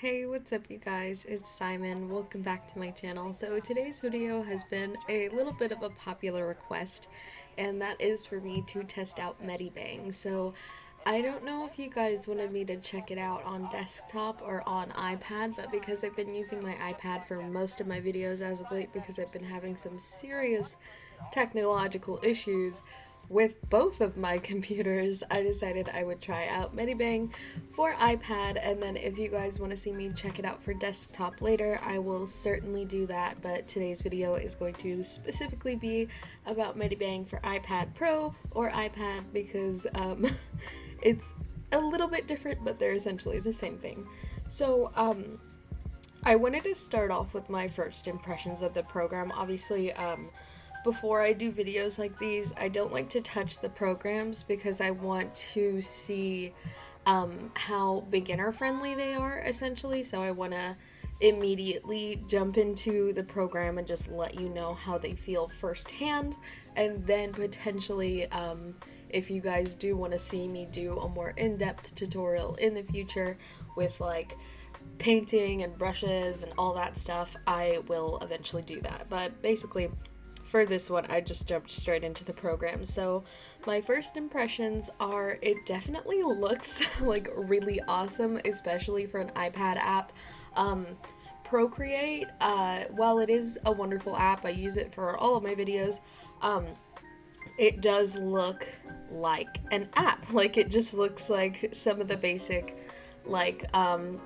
Hey, what's up you guys? It's Simon. Welcome back to my channel. So today's video has been a little bit of a popular request, and that is for me to test out Medibang. So I don't know if you guys wanted me to check it out on desktop or on iPad, but because I've been using my iPad for most of my videos as of late because I've been having some serious technological issues with both of my computers, I decided I would try out Medibang for iPad, and then if you guys want to see me check it out for desktop later, I will certainly do that, but today's video is going to specifically be about Medibang for iPad Pro or iPad because it's a little bit different, but they're essentially the same thing. So, I wanted to start off with my first impressions of the program. Obviously, before I do videos like these, I don't like to touch the programs because I want to see how beginner friendly they are, essentially. So I want to immediately jump into the program and just let you know how they feel firsthand, and then potentially if you guys do want to see me do a more in-depth tutorial in the future with like painting and brushes and all that stuff, I will eventually do that. But basically, for this one, I just jumped straight into the program. So my first impressions are it definitely looks like really awesome, especially for an iPad app. PROCREATE, while it is a wonderful app, I use it for all of my videos, it does look like an app. Like, it just looks like some of the basic, like,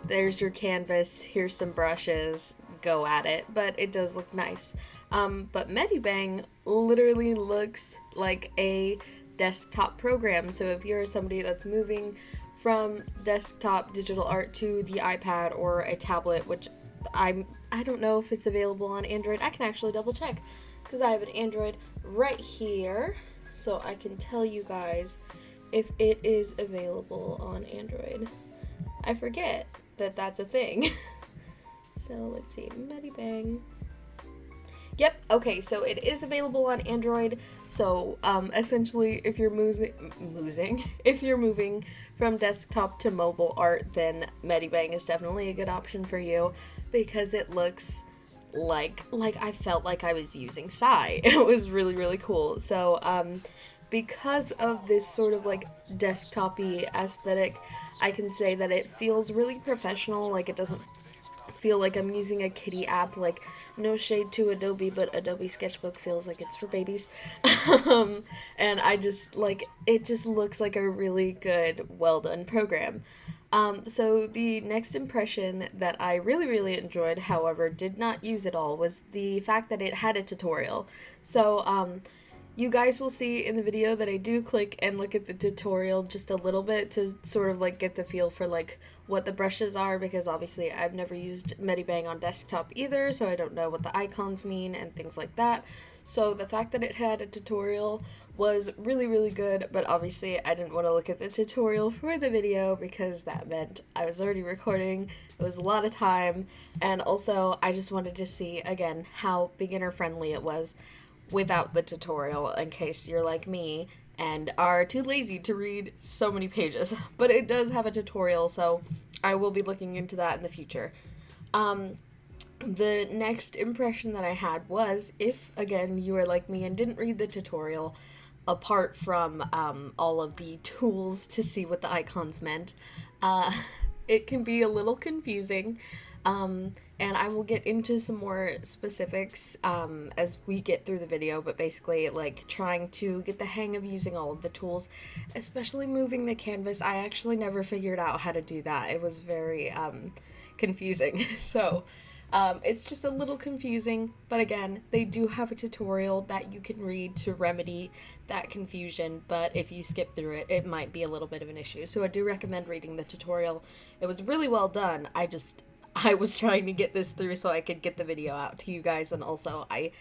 there's your canvas, here's some brushes, go at it, but it does look nice. But Medibang literally looks like a desktop program. So if you're somebody that's moving from desktop digital art to the iPad or a tablet, which I don't know if it's available on Android. I can actually double check because I have an Android right here, so I can tell you guys if it is available on Android. I forget that that's a thing. So let's see, Medibang. Yep, okay, so it is available on Android. So essentially, if you're if you're moving from desktop to mobile art, then Medibang is definitely a good option for you because it looks like I felt like I was using Sai. It was really, really cool. So because of this sort of like desktop-y aesthetic, I can say that it feels really professional. Like, it doesn't feel like I'm using a kiddie app. Like, no shade to Adobe, but Adobe Sketchbook feels like it's for babies. And I just like, it just looks like a really good, well done program. So the next impression that I really, really enjoyed, however, did not use at all, was the fact that it had a tutorial. So, you guys will see in the video that I do click and look at the tutorial just a little bit to sort of like get the feel for like what the brushes are, because obviously I've never used Medibang on desktop either, so I don't know what the icons mean and things like that. So the fact that it had a tutorial was really, really good, but obviously I didn't want to look at the tutorial for the video because that meant I was already recording. It was a lot of time, and also I just wanted to see again how beginner friendly it was without the tutorial, in case you're like me and are too lazy to read so many pages. But it does have a tutorial, so I will be looking into that in the future. The next impression that I had was, if again you are like me and didn't read the tutorial, apart from all of the tools to see what the icons meant, it can be a little confusing. And I will get into some more specifics as we get through the video, but basically, like, trying to get the hang of using all of the tools, especially moving the canvas. I actually never figured out how to do that. It was very confusing. So it's just a little confusing, but again, they do have a tutorial that you can read to remedy that confusion, but if you skip through it, it might be a little bit of an issue. So I do recommend reading the tutorial. It was really well done. I was trying to get this through so I could get the video out to you guys, and also I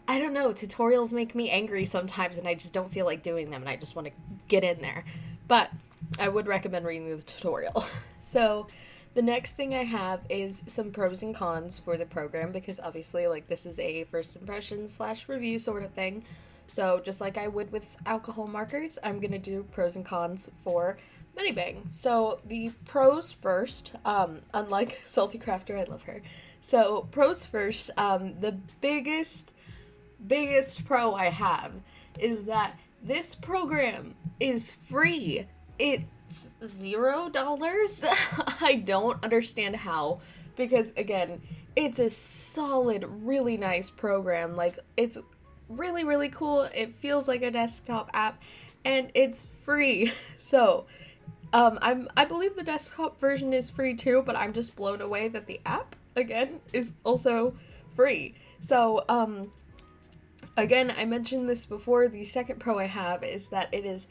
don't know, tutorials make me angry sometimes and I just don't feel like doing them and I just want to get in there. But I would recommend reading the tutorial. So the next thing I have is some pros and cons for the program, because obviously, like, this is a first impression / review sort of thing. So just like I would with alcohol markers, I'm gonna do pros and cons for Medibang. So the pros first, unlike Salty Crafter, I love her. So pros first, the biggest pro I have is that this program is free. It's $0. I don't understand how, because again, it's a solid, really nice program. Like, it's really, really cool. It feels like a desktop app, and it's free. So, I believe the desktop version is free too, but I'm just blown away that the app, again, is also free. So, again, I mentioned this before, the second pro I have is that it is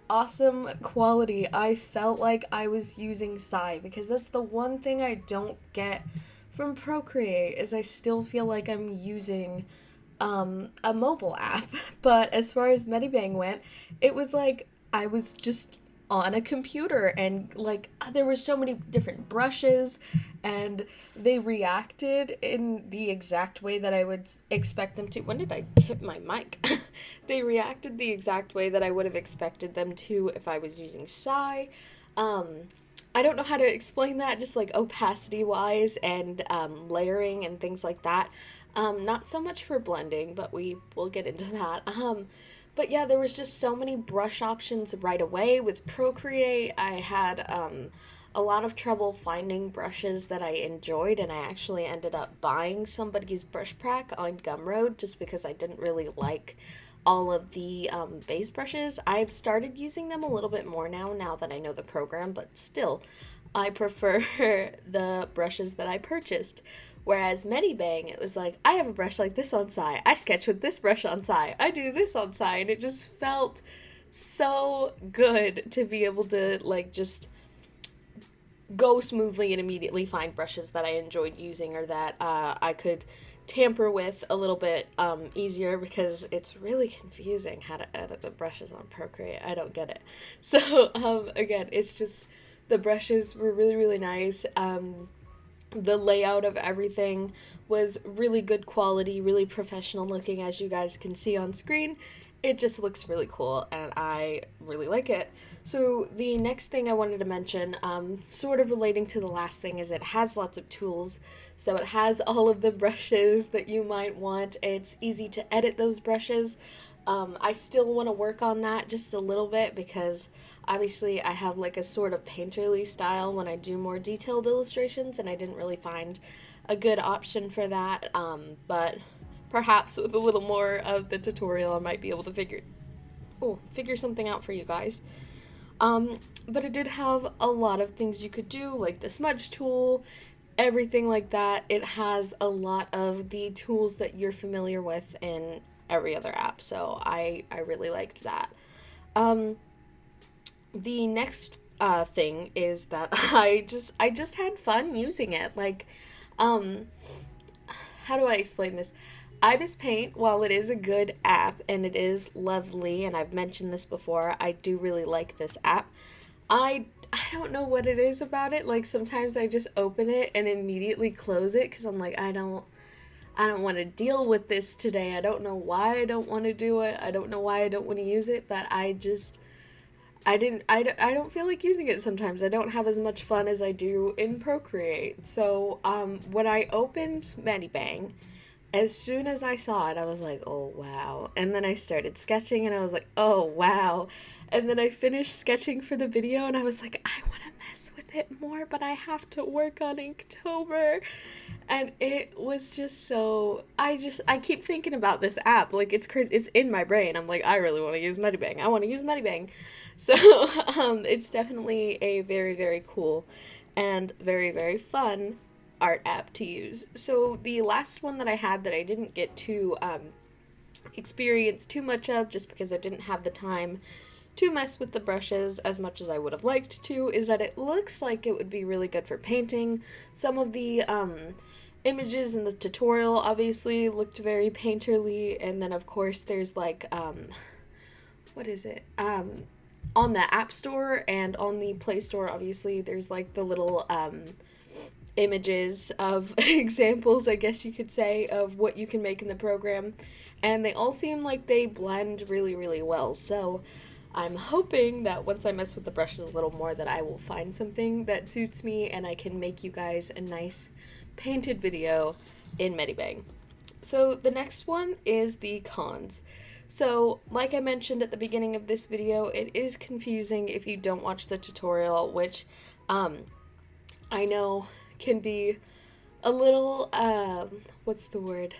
awesome quality. I felt like I was using Psy, because that's the one thing I don't get from Procreate, is I still feel like I'm using a mobile app. But as far as Medibang went, it was like I was just on a computer, and like there were so many different brushes, and they reacted in the exact way that I would expect them to. When did I tip my mic? They reacted the exact way that I would have expected them to if I was using Psy. I don't know how to explain that, just like opacity wise and layering and things like that. Not so much for blending, but we will get into that. But yeah, there was just so many brush options right away with Procreate. I had a lot of trouble finding brushes that I enjoyed, and I actually ended up buying somebody's brush pack on Gumroad just because I didn't really like all of the base brushes. I've started using them a little bit more now that I know the program, but still, I prefer the brushes that I purchased. Whereas Medibang, it was like, I have a brush like this on Psy, I sketch with this brush on Psy, I do this on Psy, and it just felt so good to be able to, like, just go smoothly and immediately find brushes that I enjoyed using, or that I could tamper with a little bit easier, because it's really confusing how to edit the brushes on Procreate. I don't get it. So, again, it's just, the brushes were really, really nice. The layout of everything was really good quality, really professional looking, as you guys can see on screen. It just looks really cool, and I really like it. So the next thing I wanted to mention, sort of relating to the last thing, is it has lots of tools. So it has all of the brushes that you might want. It's easy to edit those brushes. I still want to work on that just a little bit, because obviously I have like a sort of painterly style when I do more detailed illustrations, and I didn't really find a good option for that, but perhaps with a little more of the tutorial I might be able to figure something out for you guys. But it did have a lot of things you could do, like the smudge tool, everything like that. It has a lot of the tools that you're familiar with in every other app, so I really liked that. The next thing is that I just had fun using it. Like, how do I explain this? Ibis Paint, while it is a good app and it is lovely, and I've mentioned this before, I do really like this app. I don't know what it is about it. Like, sometimes I just open it and immediately close it because I'm like, I don't want to deal with this today. I don't know why I don't want to do it. I don't know why I don't want to use it, but I don't feel like using it sometimes. I don't have as much fun as I do in Procreate. So, when I opened Medibang, as soon as I saw it, I was like, oh, wow. And then I started sketching, and I was like, oh, wow. And then I finished sketching for the video, and I was like, I want to mess with it more, but I have to work on Inktober. And it was just so, I keep thinking about this app. Like, it's crazy. It's in my brain. I'm like, I really want to use Medibang. I want to use Medibang. So, it's definitely a very, very cool and very, very fun art app to use. So the last one that I had that I didn't get to experience too much of, just because I didn't have the time to mess with the brushes as much as I would have liked to, is that it looks like it would be really good for painting. Some of the images in the tutorial obviously looked very painterly, and then of course there's like what is it, on the App Store and on the Play Store, obviously there's like the little images of examples, I guess you could say, of what you can make in the program, and they all seem like they blend really, really well. So I'm hoping that once I mess with the brushes a little more that I will find something that suits me and I can make you guys a nice painted video in Medibang. So the next one is the cons. So like I mentioned at the beginning of this video, it is confusing if you don't watch the tutorial, which I know can be a little, what's the word?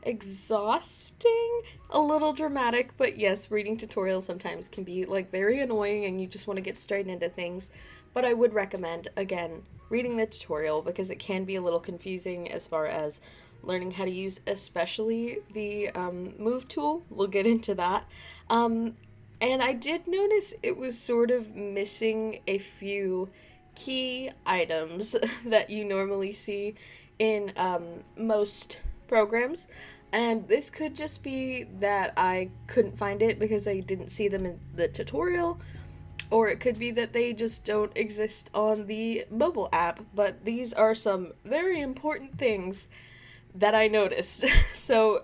Exhausting, a little dramatic, but yes, reading tutorials sometimes can be like very annoying and you just want to get straight into things. But I would recommend, again, reading the tutorial because it can be a little confusing as far as learning how to use especially the move tool. We'll get into that. And I did notice it was sort of missing a few key items that you normally see in most programs, and this could just be that I couldn't find it because I didn't see them in the tutorial, or it could be that they just don't exist on the mobile app, but these are some very important things that I noticed. So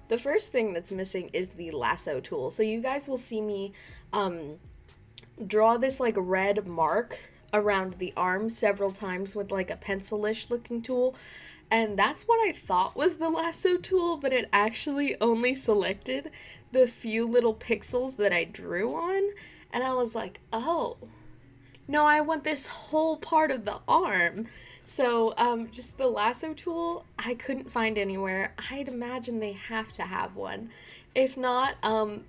the first thing that's missing is the lasso tool. So you guys will see me draw this like red mark around the arm several times with like a pencil-ish looking tool, and that's what I thought was the lasso tool, but it actually only selected the few little pixels that I drew on, and I was like, oh no, I want this whole part of the arm. So just the lasso tool I couldn't find anywhere. I'd imagine they have to have one. If not,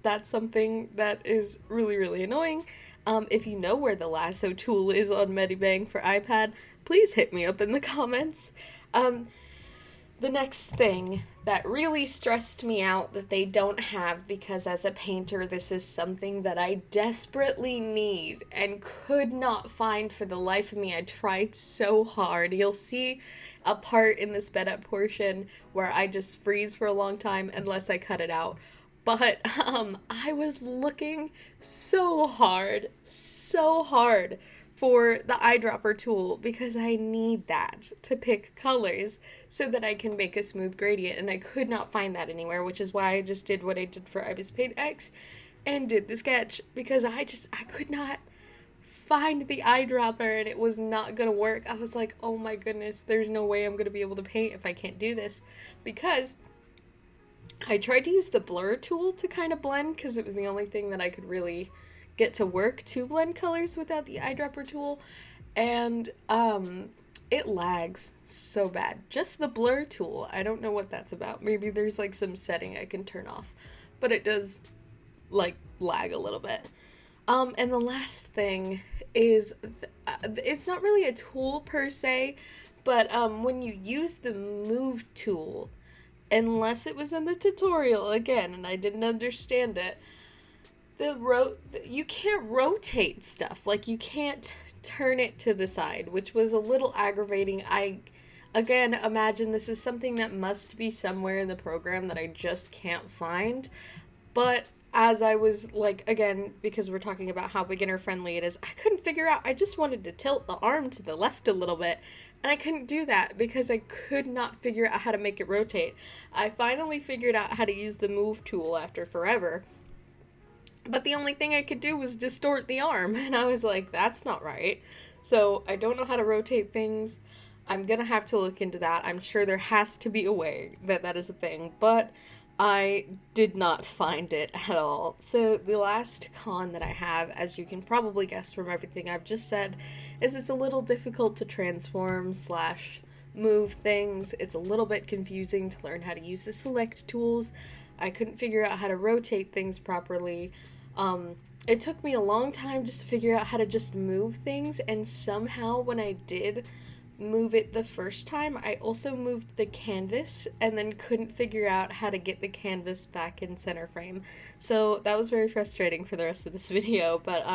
that's something that is really, really annoying. If you know where the lasso tool is on Medibang for iPad, please hit me up in the comments. The next thing that really stressed me out that they don't have, because as a painter this is something that I desperately need and could not find for the life of me. I tried so hard. You'll see a part in the sped up portion where I just freeze for a long time unless I cut it out. But I was looking so hard for the eyedropper tool because I need that to pick colors so that I can make a smooth gradient, and I could not find that anywhere, which is why I just did what I did for Ibis Paint X and did the sketch, because I could not find the eyedropper and it was not gonna work. I was like, oh my goodness, there's no way I'm gonna be able to paint if I can't do this, because I tried to use the blur tool to kind of blend because it was the only thing that I could really get to work to blend colors without the eyedropper tool, and it lags so bad. Just the blur tool, I don't know what that's about. Maybe there's like some setting I can turn off, but it does like lag a little bit. And the last thing is it's not really a tool per se, but when you use the move tool, unless it was in the tutorial again and I didn't understand it, you can't rotate stuff. Like, you can't turn it to the side, which was a little aggravating. I, again, imagine this is something that must be somewhere in the program that I just can't find. But as I was, like, again, because we're talking about how beginner friendly it is, I couldn't figure out. I just wanted to tilt the arm to the left a little bit, and I couldn't do that because I could not figure out how to make it rotate. I finally figured out how to use the move tool after forever, but the only thing I could do was distort the arm, and I was like, that's not right. So I don't know how to rotate things. I'm gonna have to look into that. I'm sure there has to be a way that is a thing, but I did not find it at all. So the last con that I have, as you can probably guess from everything I've just said, is it's a little difficult to transform / move things. It's a little bit confusing to learn how to use the select tools. I couldn't figure out how to rotate things properly. It took me a long time just to figure out how to just move things, and somehow when I did move it the first time, I also moved the canvas and then couldn't figure out how to get the canvas back in center frame. So that was very frustrating for the rest of this video, but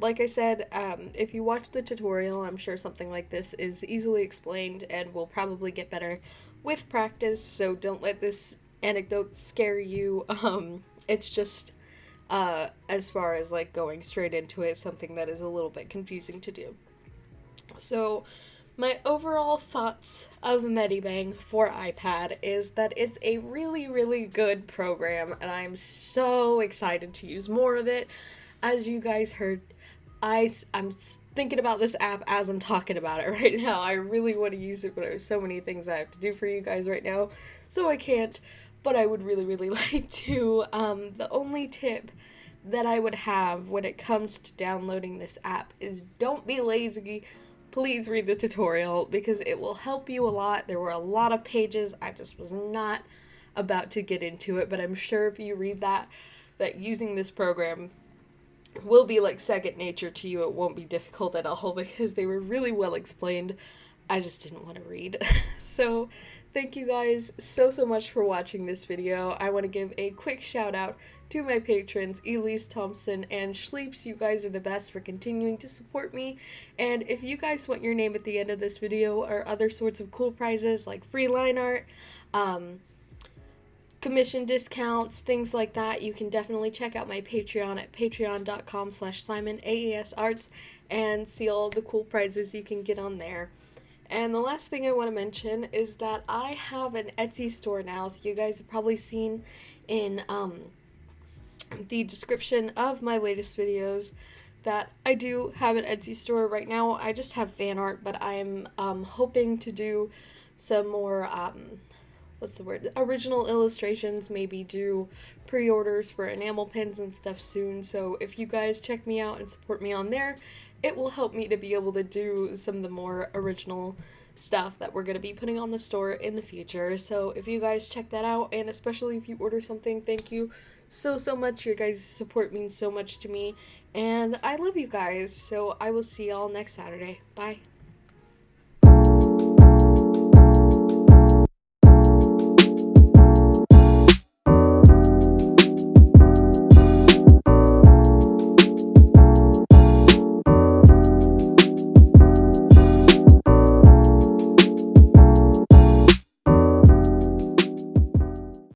like I said, if you watch the tutorial, I'm sure something like this is easily explained and will probably get better with practice, so don't let this anecdote scare you. It's just as far as like going straight into it, something that is a little bit confusing to do. So My overall thoughts of Medibang for iPad is that it's a really, really good program, and I'm so excited to use more of it. As you guys heard, I'm thinking about this app as I'm talking about it right now. I really want to use it, but there's so many things I have to do for you guys right now, so I can't. But I would really, really like to. The only tip that I would have when it comes to downloading this app is don't be lazy. Please read the tutorial because it will help you a lot. There were a lot of pages. I just was not about to get into it, but I'm sure if you read that using this program will be like second nature to you. It won't be difficult at all because they were really well explained. I just didn't want to read. So thank you guys so much for watching this video. I want to give a quick shout out to my patrons, Elise Thompson and Schleeps. You guys are the best for continuing to support me. And if you guys want your name at the end of this video or other sorts of cool prizes like free line art, commission discounts, things like that, you can definitely check out my Patreon at patreon.com/SimonAESArts and see all the cool prizes you can get on there. And the last thing I want to mention is that I have an Etsy store now, so you guys have probably seen in the description of my latest videos that I do have an Etsy store. Right now I just have fan art, but I'm hoping to do some more original illustrations, maybe do pre-orders for enamel pins and stuff soon. So if you guys check me out and support me on there, it will help me to be able to do some of the more original stuff that we're going to be putting on the store in the future. So if you guys check that out, and especially if you order something, thank you so much. Your guys' support means so much to me, and I love you guys. So I will see y'all next Saturday. Bye.